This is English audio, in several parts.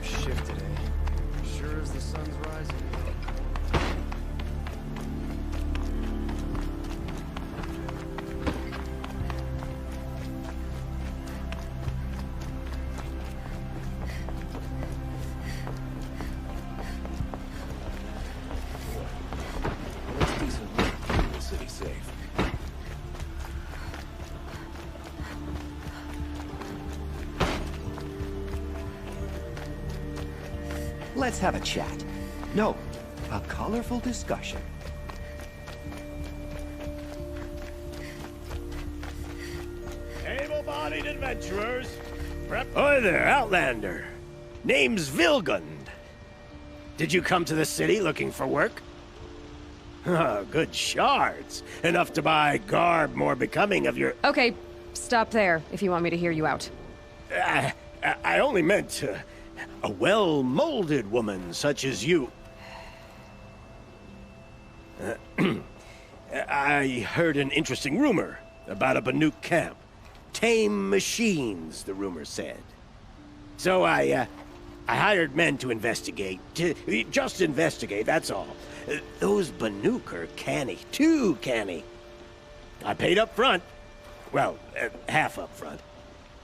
some shift today. Sure as the sun's rising. Let's have a chat. No, a colorful discussion. Able-bodied adventurers, Hi there, Outlander. Name's Vilgund. Did you come to the city looking for work? Good shards. Enough to buy garb more becoming of your... Okay, stop there if you want me to hear you out. I only meant a well-molded woman such as you. I heard an interesting rumor about a Banuk camp. Tame machines, the rumor said. So I hired men to investigate. Just investigate, that's all. Those Banuk are canny, too canny. I paid up front. Well, half up front.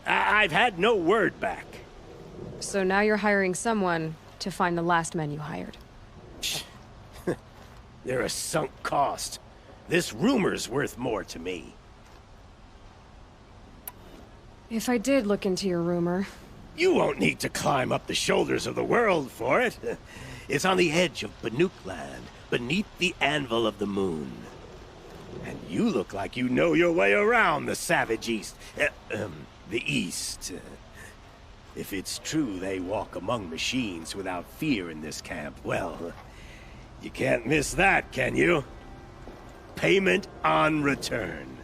I've had no word back. So now you're hiring someone to find the last men you hired. They're a sunk cost. This rumor's worth more to me. If I did look into your rumor... You won't need to climb up the shoulders of the world for it. It's on the edge of Banuk land, beneath the anvil of the moon. And you look like you know your way around the savage east. The east. If it's true they walk among machines without fear in this camp, well, you can't miss that, can you? Payment on return.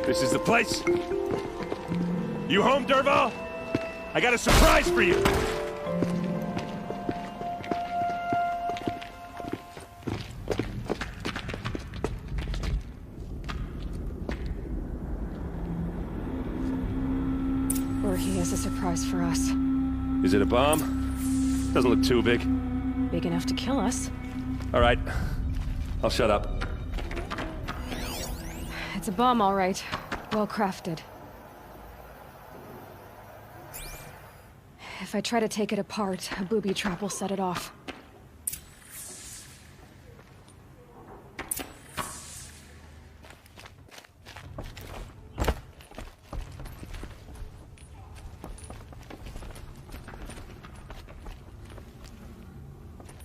This is the place? You home, Dervahl? I got a surprise for you! Or he has a surprise for us. Is it a bomb? Doesn't look too big. Big enough to kill us. All right. I'll shut up. It's a bomb, all right. Well crafted. If I try to take it apart, a booby trap will set it off.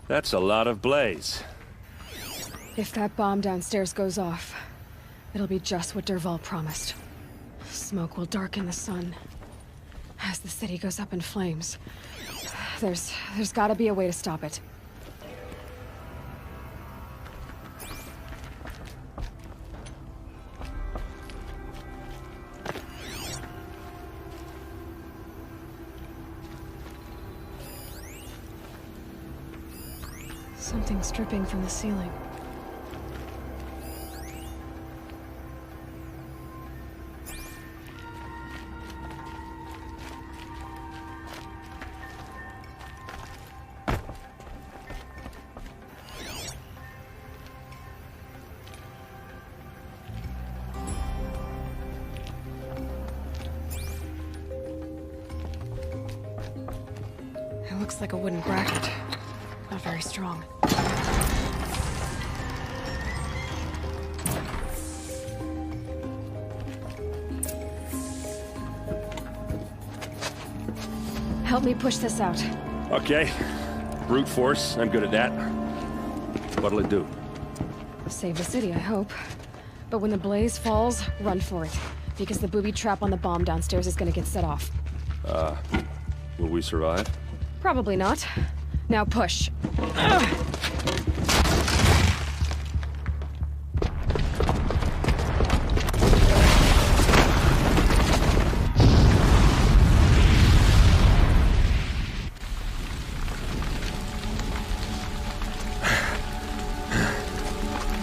That's a lot of blaze. If that bomb downstairs goes off, it'll be just what Dervahl promised. Smoke will darken the sun. As the city goes up in flames, there's gotta be a way to stop it. Something's dripping from the ceiling. It looks like a wooden bracket. Not very strong. Help me push this out. Okay. Brute force, I'm good at that. What'll it do? Save the city, I hope. But when the blaze falls, run for it. Because the booby trap on the bomb downstairs is gonna get set off. Will we survive? Probably not. Now push.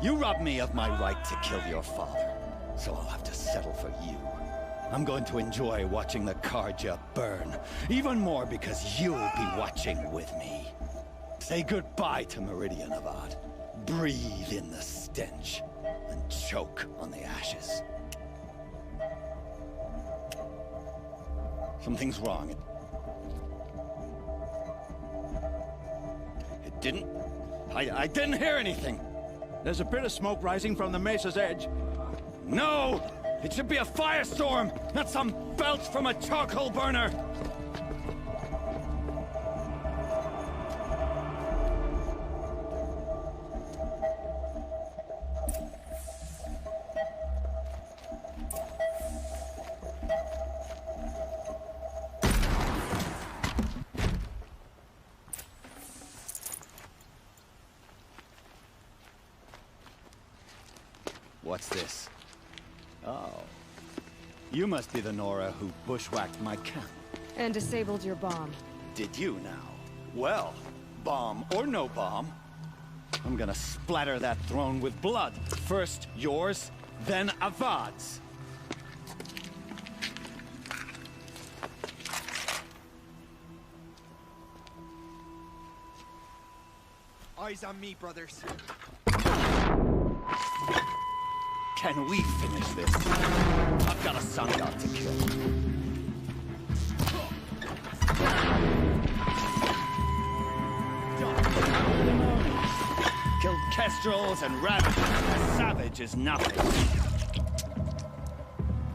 You robbed me of my right to kill your father, so I'll have to settle for you. I'm going to enjoy watching the Carja burn, even more because you'll be watching with me. Say goodbye to Meridian Avad. Breathe in the stench, and choke on the ashes. Something's wrong. It didn't... I didn't hear anything! There's a bit of smoke rising from the mesa's edge. No! It should be a firestorm, not some belch from a charcoal burner! What's this? Oh. You must be the Nora who bushwhacked my camp. And disabled your bomb. Did you now? Well, bomb or no bomb, I'm gonna splatter that throne with blood. First yours, then Avad's. Eyes on me, brothers. Can we finish this? I've got a sun god to kill. Killed kestrels and rabbits. A savage is nothing.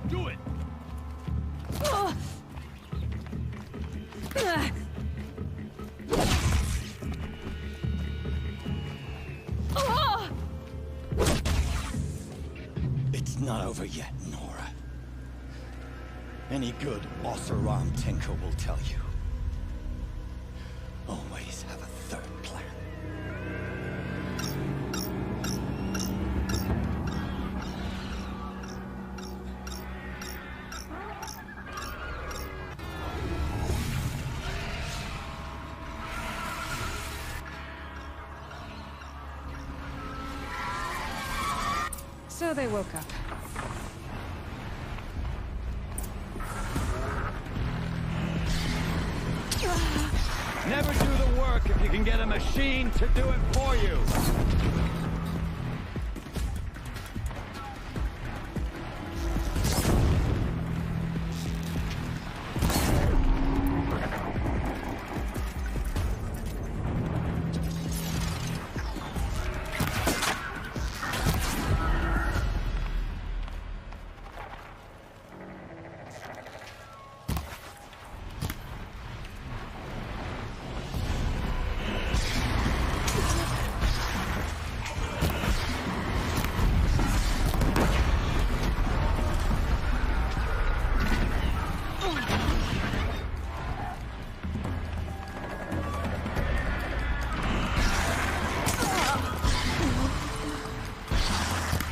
Do it! It's not over yet, Nora. Any good Oseram tinker will tell you. Always have a third plan. So they woke up. Never do the work if you can get a machine to do it for you.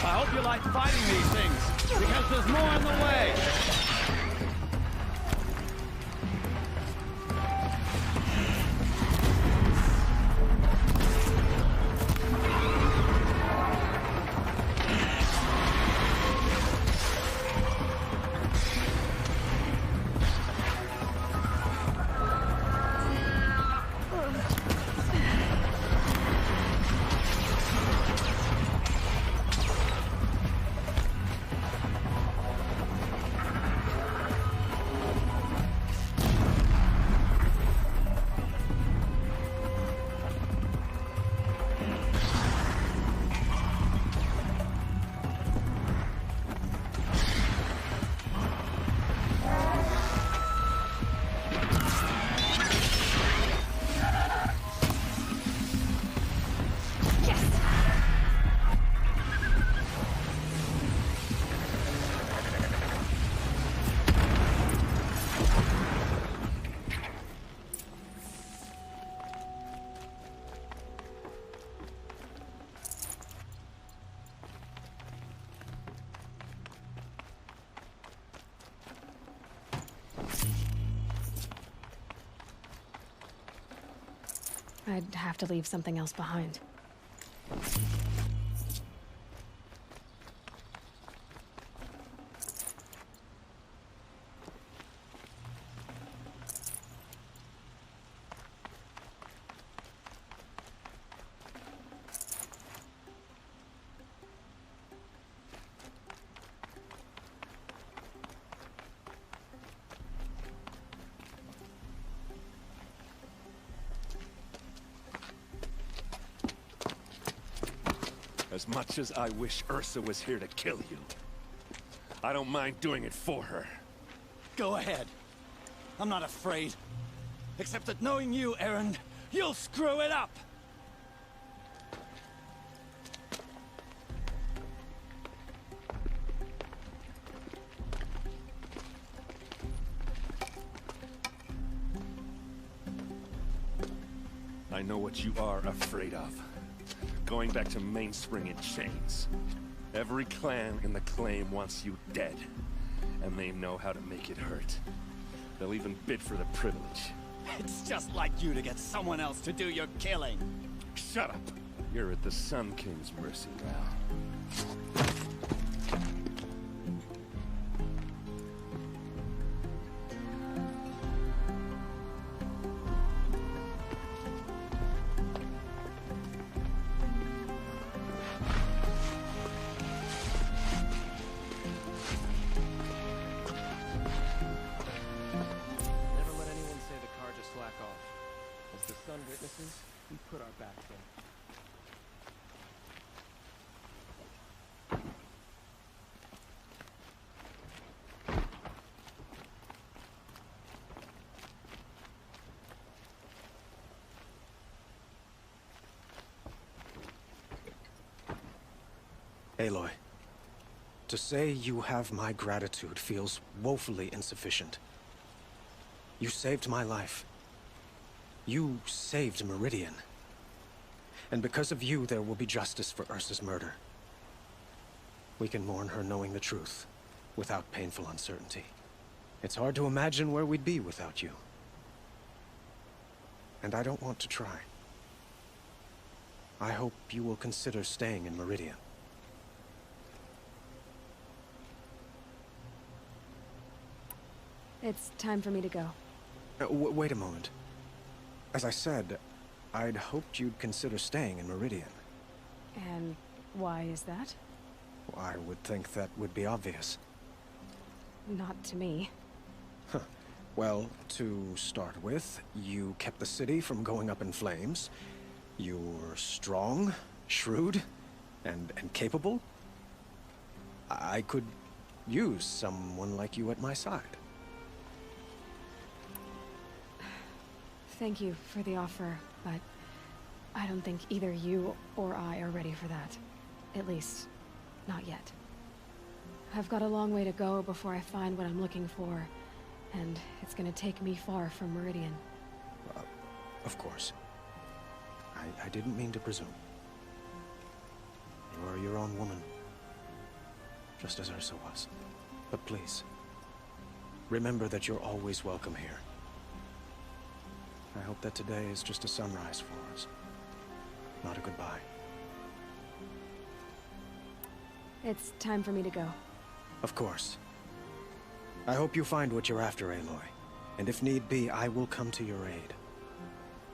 I hope you like fighting these things, because there's more in the way. I'd have to leave something else behind. as much as I wish Ursa was here to kill you. I don't mind doing it for her. Go ahead. I'm not afraid. Except that knowing you, Erend, you'll screw it up! I know what you are afraid of. Going back to Mainspring in chains. Every clan in the Claim wants you dead. And they know how to make it hurt. They'll even bid for the privilege. It's just like you to get someone else to do your killing. Shut up! You're at the Sun King's mercy now. Never let anyone say the Karja slack off. As the sun witnesses, we put our backs in. Aloy, to say you have my gratitude feels woefully insufficient. You saved my life. You saved Meridian. And because of you, there will be justice for Ursa's murder. We can mourn her knowing the truth, without painful uncertainty. It's hard to imagine where we'd be without you. And I don't want to try. I hope you will consider staying in Meridian. It's time for me to go. Wait a moment. As I said, I'd hoped you'd consider staying in Meridian. And why is that? I would think that would be obvious. Not to me. Well, to start with, you kept the city from going up in flames. You're strong, shrewd, and capable. I could use someone like you at my side. Thank you for the offer, but I don't think either you or I are ready for that. At least, not yet. I've got a long way to go before I find what I'm looking for, and it's gonna take me far from Meridian. Of course. I didn't mean to presume. You are your own woman, just as Ursa was. But please, remember that you're always welcome here. I hope that today is just a sunrise for us, not a goodbye. It's time for me to go. Of course. I hope you find what you're after, Aloy. And if need be, I will come to your aid.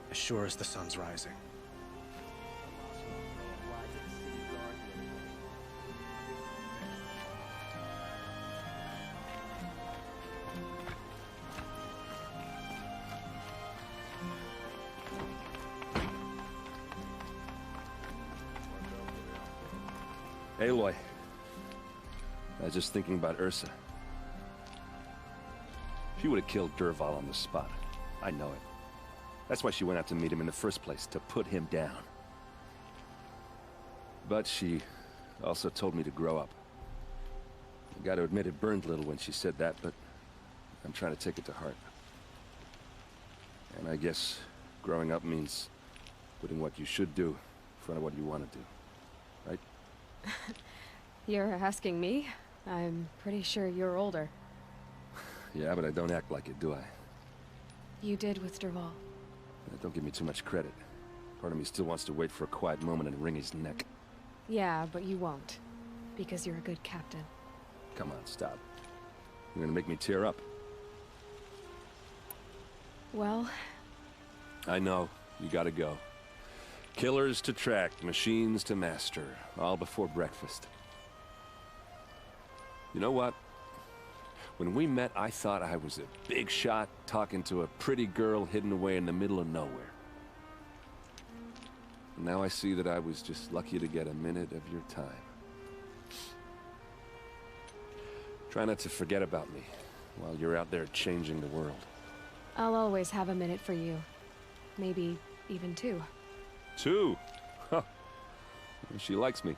As sure as the sun's rising. Aloy. I was just thinking about Ursa. She would have killed Dervahl on the spot. I know it. That's why she went out to meet him in the first place, to put him down. But she also told me to grow up. I gotta admit it burned a little when she said that, but I'm trying to take it to heart. And I guess growing up means putting what you should do in front of what you want to do. Right? You're asking me? I'm pretty sure you're older. Yeah, but I don't act like it, do I? You did with Dervahl. Don't give me too much credit. Part of me still wants to wait for a quiet moment and wring his neck. Yeah, but you won't. Because you're a good captain. Come on, stop. You're gonna make me tear up. Well... I know. You gotta go. Killers to track, machines to master. All before breakfast. You know what? When we met, I thought I was a big shot talking to a pretty girl hidden away in the middle of nowhere. And now I see that I was just lucky to get a minute of your time. Try not to forget about me while you're out there changing the world. I'll always have a minute for you. Maybe even 2. 2? Huh. She likes me.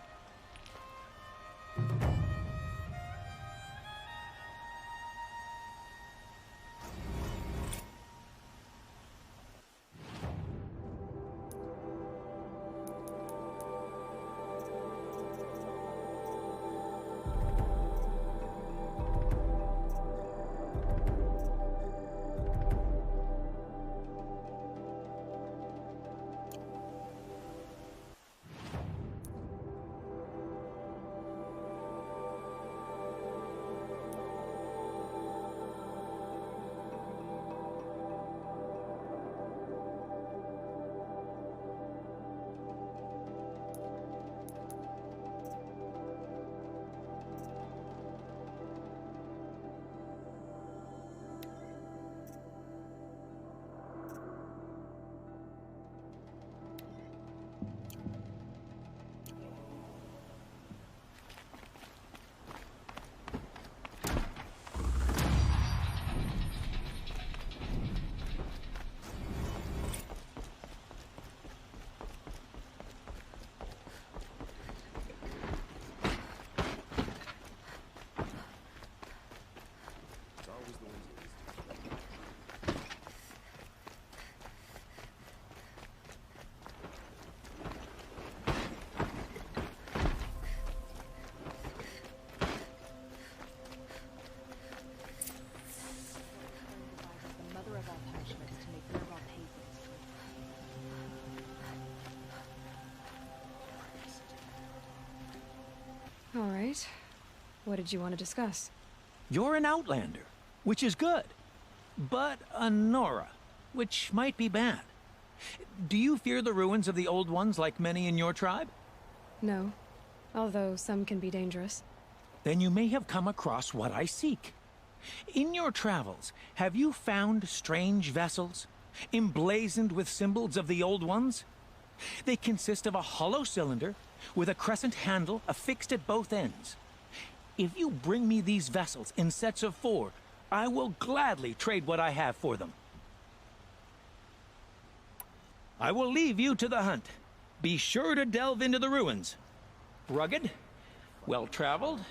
All right. What did you want to discuss? You're an outlander, which is good. But a Nora, which might be bad. Do you fear the ruins of the Old Ones like many in your tribe? No. Although some can be dangerous. Then you may have come across what I seek. In your travels, have you found strange vessels, emblazoned with symbols of the Old Ones? They consist of a hollow cylinder with a crescent handle affixed at both ends. If you bring me these vessels in sets of 4, I will gladly trade what I have for them. I will leave you to the hunt. Be sure to delve into the ruins. Rugged? Well-traveled?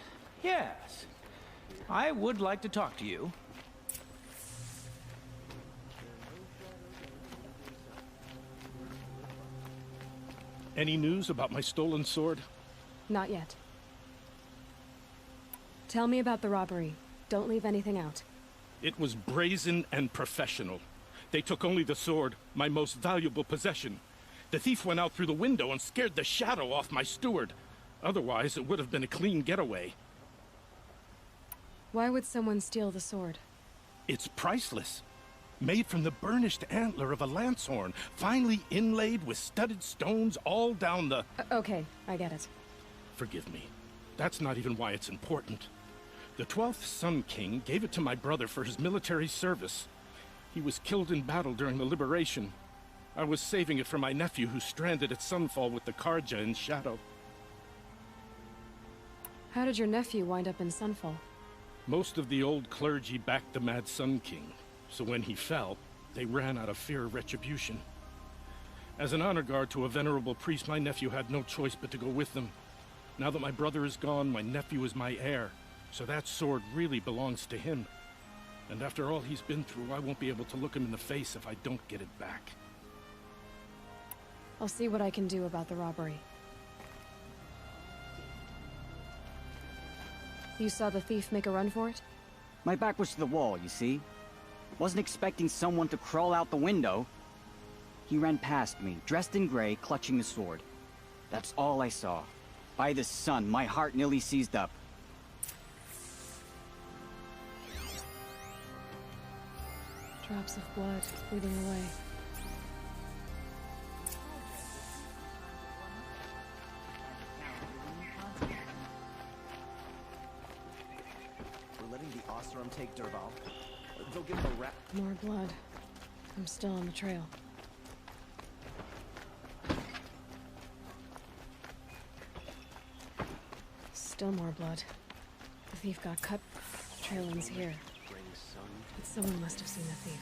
Yes. I would like to talk to you. Any news about my stolen sword? Not yet. Tell me about the robbery. Don't leave anything out. It was brazen and professional. They took only the sword, my most valuable possession. The thief went out through the window and scared the shadow off my steward. Otherwise, it would have been a clean getaway. Why would someone steal the sword? It's priceless. Made from the burnished antler of a lancehorn, finely inlaid with studded stones all down the... Okay, I get it. Forgive me. That's not even why it's important. The 12th Sun King gave it to my brother for his military service. He was killed in battle during the liberation. I was saving it for my nephew who's stranded at Sunfall with the Carja in Shadow. How did your nephew wind up in Sunfall? Most of the old clergy backed the Mad Sun King, so when he fell, they ran out of fear of retribution. As an honor guard to a venerable priest, my nephew had no choice but to go with them. Now that my brother is gone, my nephew is my heir, so that sword really belongs to him. And after all he's been through, I won't be able to look him in the face if I don't get it back. I'll see what I can do about the robbery. You saw the thief make a run for it? My back was to the wall, you see? Wasn't expecting someone to crawl out the window. He ran past me, dressed in gray, clutching the sword. That's all I saw. By the sun, my heart nearly seized up. Drops of blood bleeding away. We're letting the Oseram take Dervahl. They'll give him a rap. More blood. I'm still on the trail. Still more blood. The thief got cut. Trail ends here. But someone must have seen the thief.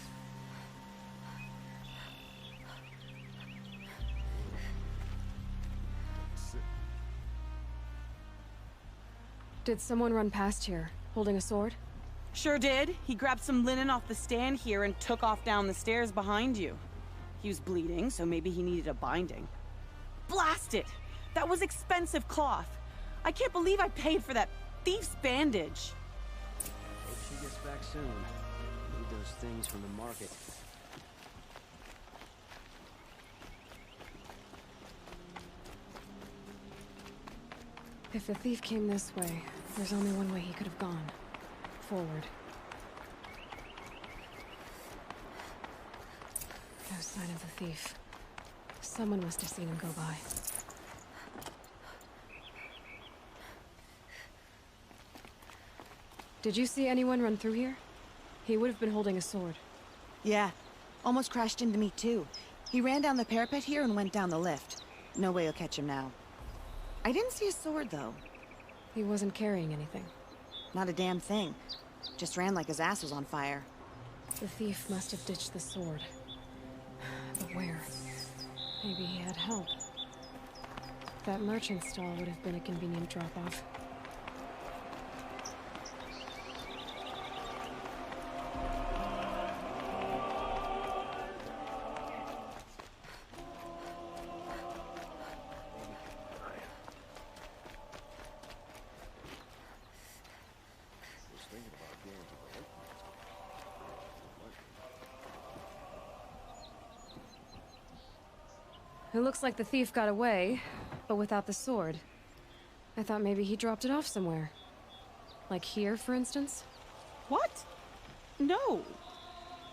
Did someone run past here, holding a sword? Sure did. He grabbed some linen off the stand here and took off down the stairs behind you. He was bleeding, so maybe he needed a binding. Blast it! That was expensive cloth. I can't believe I paid for that thief's bandage. Hope she gets back soon. Need those things from the market. If the thief came this way, there's only one way he could have gone. Forward. No sign of the thief. Someone must have seen him go by. Did you see anyone run through here? He would have been holding a sword. Yeah. Almost crashed into me too. He ran down the parapet here and went down the lift. No way you'll catch him now. I didn't see a sword, though. He wasn't carrying anything. Not a damn thing. Just ran like his ass was on fire. The thief must have ditched the sword. But where? Maybe he had help. That merchant stall would have been a convenient drop-off. It looks like the thief got away, but without the sword. I thought maybe he dropped it off somewhere. Like here, for instance? What? No.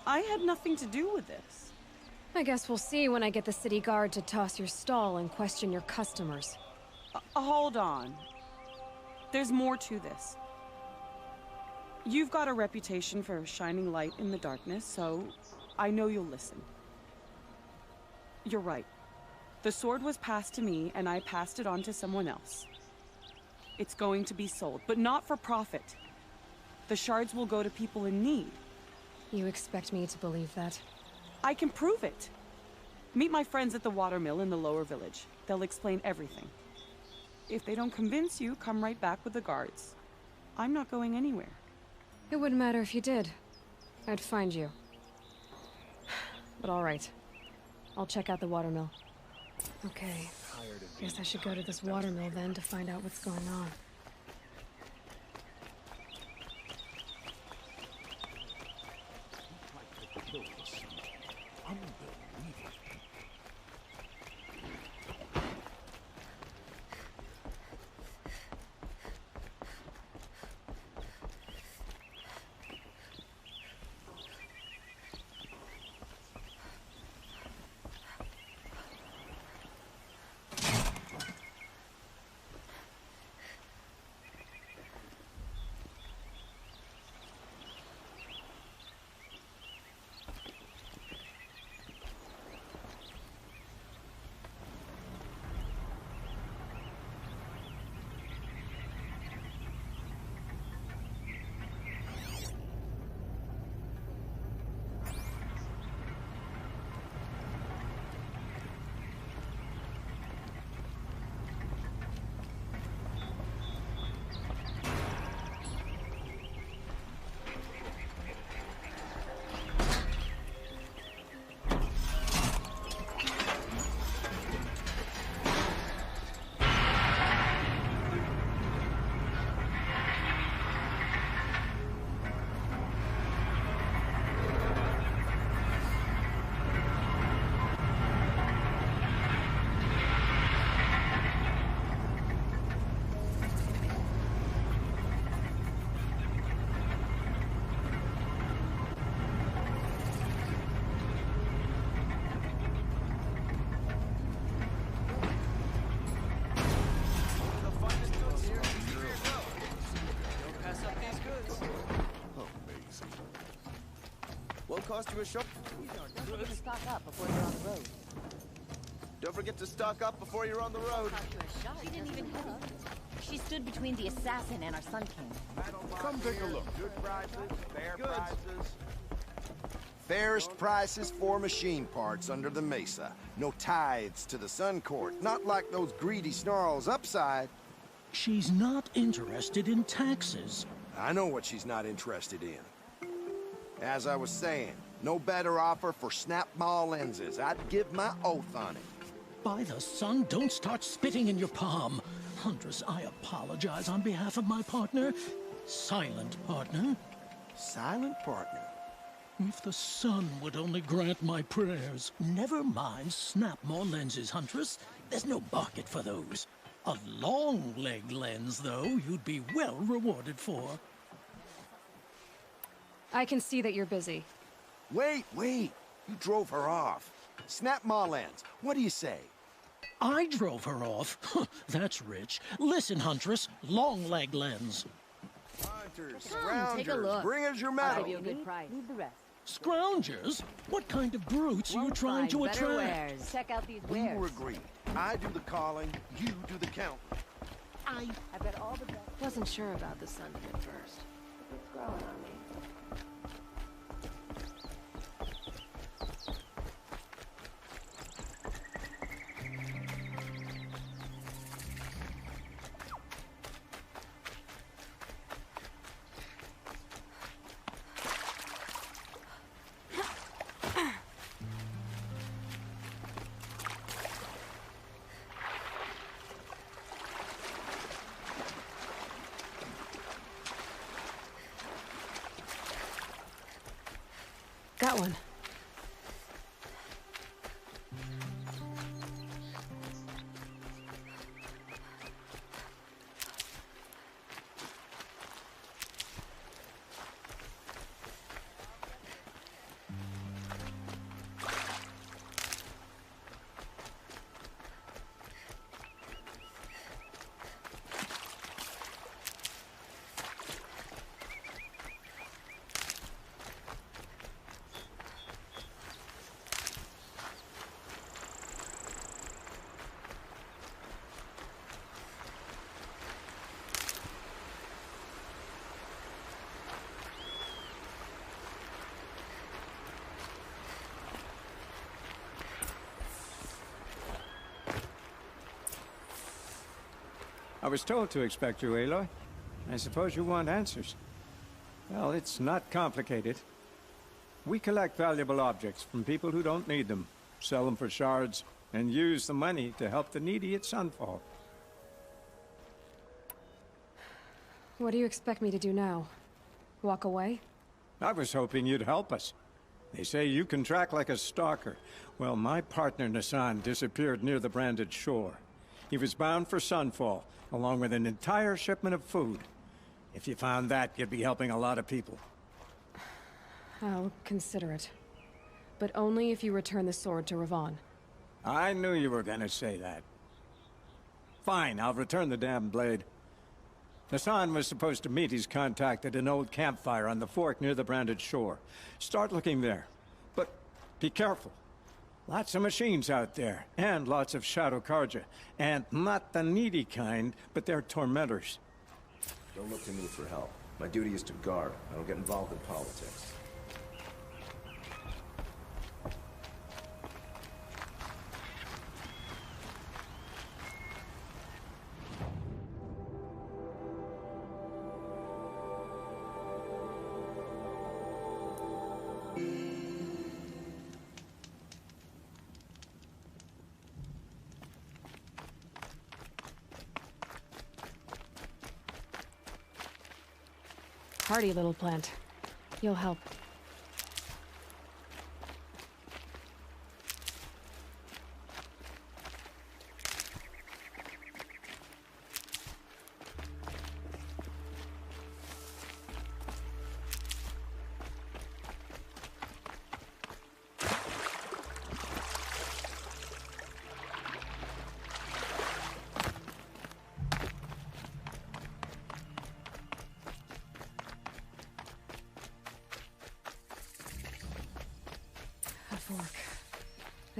I had nothing to do with this. I guess we'll see when I get the city guard to toss your stall and question your customers. Hold on. There's more to this. You've got a reputation for shining light in the darkness, so I know you'll listen. You're right. The sword was passed to me, and I passed it on to someone else. It's going to be sold, but not for profit. The shards will go to people in need. You expect me to believe that? I can prove it. Meet my friends at the watermill in the lower village. They'll explain everything. If they don't convince you, come right back with the guards. I'm not going anywhere. It wouldn't matter if you did. I'd find you. But all right. I'll check out the watermill. Okay. Guess I should go to this watermill then to find out what's going on. Won't cost you a shot. You can stock up before you're on the road. Don't forget to stock up before you're on the road. She didn't even hit us. She stood between the assassin and our Sun King. Come take a look. Good prices, fair prices. Fairest prices for machine parts under the Mesa. No tithes to the Sun Court. Not like those greedy snarls upside. She's not interested in taxes. I know what she's not interested in. As I was saying, no better offer for snap maw lenses. I'd give my oath on it. By the sun, don't start spitting in your palm. Huntress, I apologize on behalf of my partner. Silent partner. Silent partner? If the sun would only grant my prayers. Never mind snap maw lenses, Huntress. There's no market for those. A long leg lens, though, you'd be well rewarded for. I can see that you're busy. Wait. You drove her off. Snap maw lens. What do you say? I drove her off? That's rich. Listen, Huntress. Long leg lens. Hunters, Come, take a scroungers, look. bring us your I'll metal. give you a good price. Leave the rest. Scroungers? What kind of brutes are you trying to Better attract? wares. Check out these We wares. were agreed. I do the calling, you do the counting. I've got all the best. Wasn't sure about the sun at first. It's growing on me. Got one. I was told to expect you, Aloy. I suppose you want answers. Well, it's not complicated. We collect valuable objects from people who don't need them, sell them for shards, and use the money to help the needy at Sunfall. What do you expect me to do now? Walk away? I was hoping you'd help us. They say you can track like a stalker. Well, my partner Nassan disappeared near the branded shore. He was bound for Sunfall, along with an entire shipment of food. If you found that, you'd be helping a lot of people. I'll consider it. But only if you return the sword to Ravon. I knew you were gonna say that. Fine, I'll return the damn blade. Nassan was supposed to meet his contact at an old campfire on the fork near the branded shore. Start looking there. But be careful. Lots of machines out there, and lots of Shadow Karja. And not the needy kind, but they're tormentors. Don't look to me for help. My duty is to guard. I don't get involved in politics. Hardy little plant. You'll help.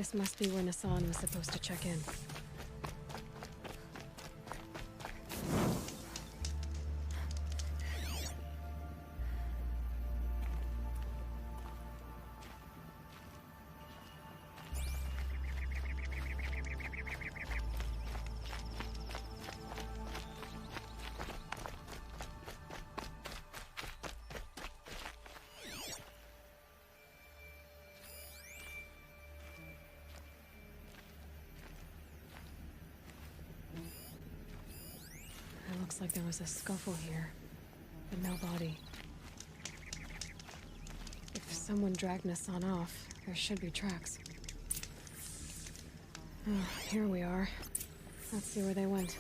This must be where Nassan was supposed to check in. Looks like there was a scuffle here, but no body. If someone dragged Nassan off, there should be tracks. Oh, here we are. Let's see where they went.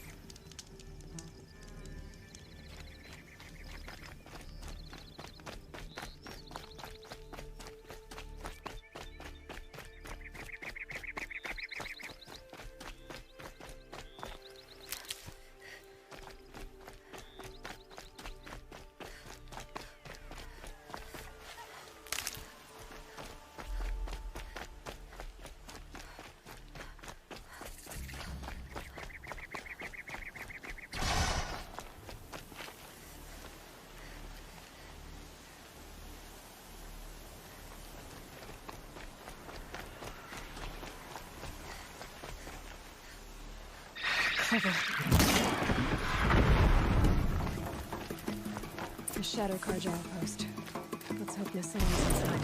The Shadow Carja outpost. Let's hope Nassan is inside.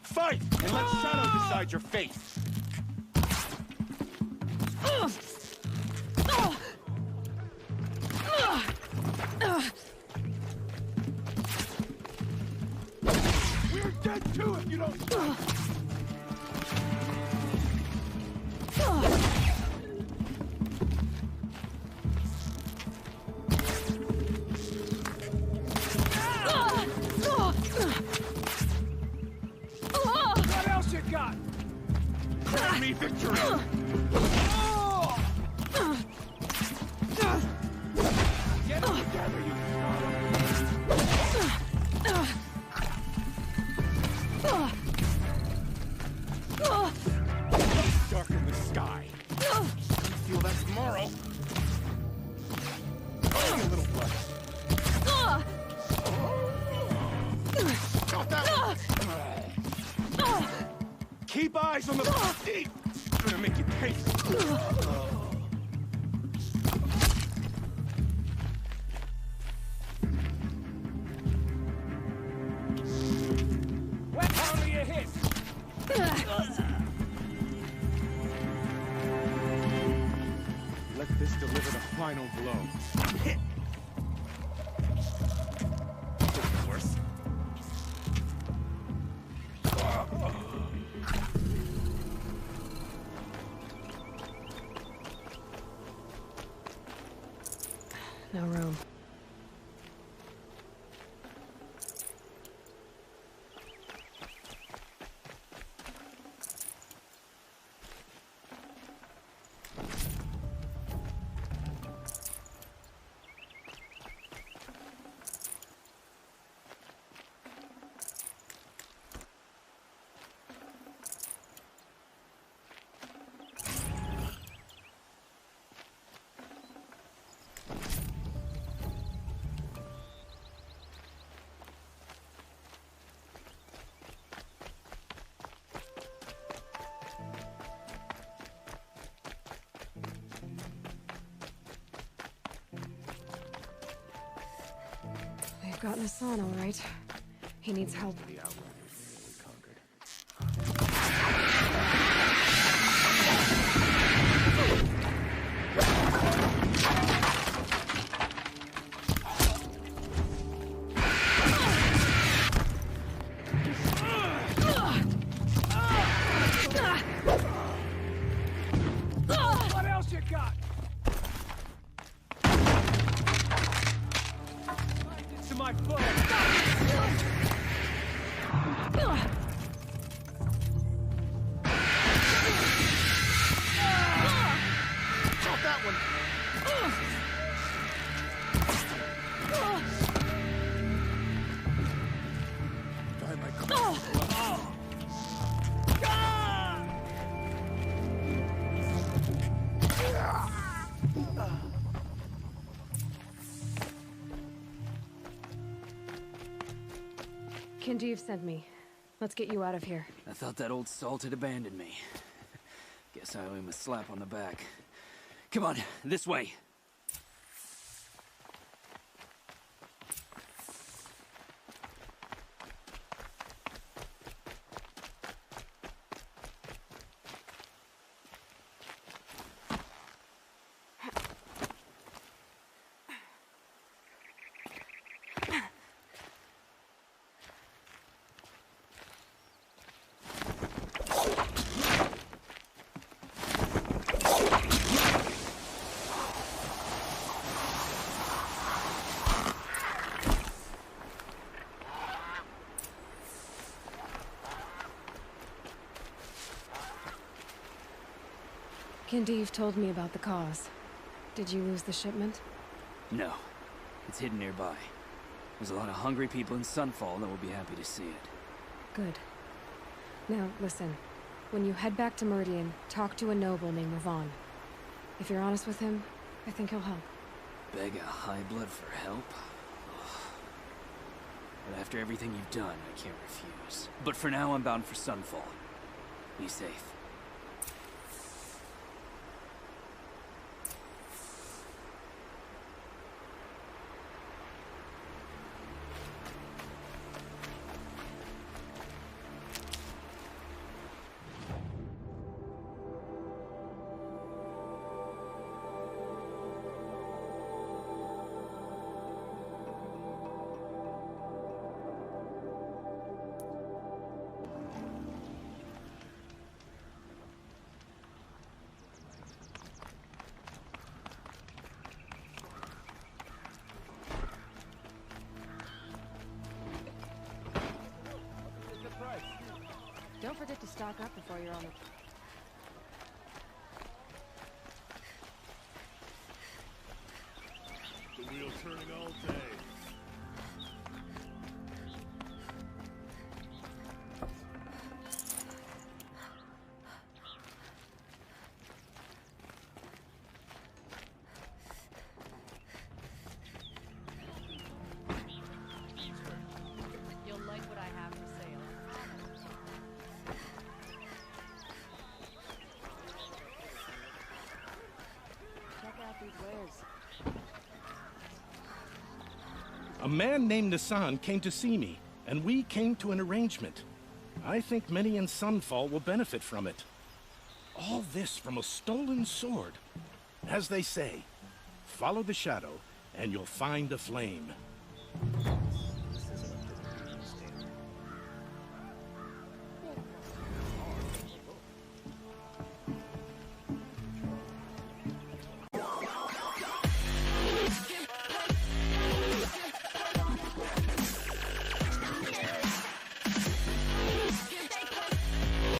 Fight! And let Shadow decide your fate! We're dead too if you don't stop! Victory! Get together, you darken the sky. Feel that tomorrow. A little blood. Got that one. Keep eyes on the deep. Gonna make you taste it. What how do you hit? Let this deliver the final blow. Hit. Of course. No room. We've got Nassan, all right. He needs help. Ah! my foot! Shot that one! Kinjeev sent me. Let's get you out of here. I thought that old salt had abandoned me. Guess I owe him a slap on the back. Come on, this way. Kinjeev told me about the cause. Did you lose the shipment? No. It's hidden nearby. There's a lot of hungry people in Sunfall that will be happy to see it. Good. Now, listen. When you head back to Meridian, talk to a noble named Ravon. If you're honest with him, I think he'll help. Beg a high blood for help? But after everything you've done, I can't refuse. But for now, I'm bound for Sunfall. Be safe. Don't forget to stock up before you're on the... The wheel turning all day. You'll like what I have for sale. Check out these wares. A man named Nassan came to see me, and we came to an arrangement. I think many in Sunfall will benefit from it. All this from a stolen sword. As they say, follow the shadow, and you'll find a flame.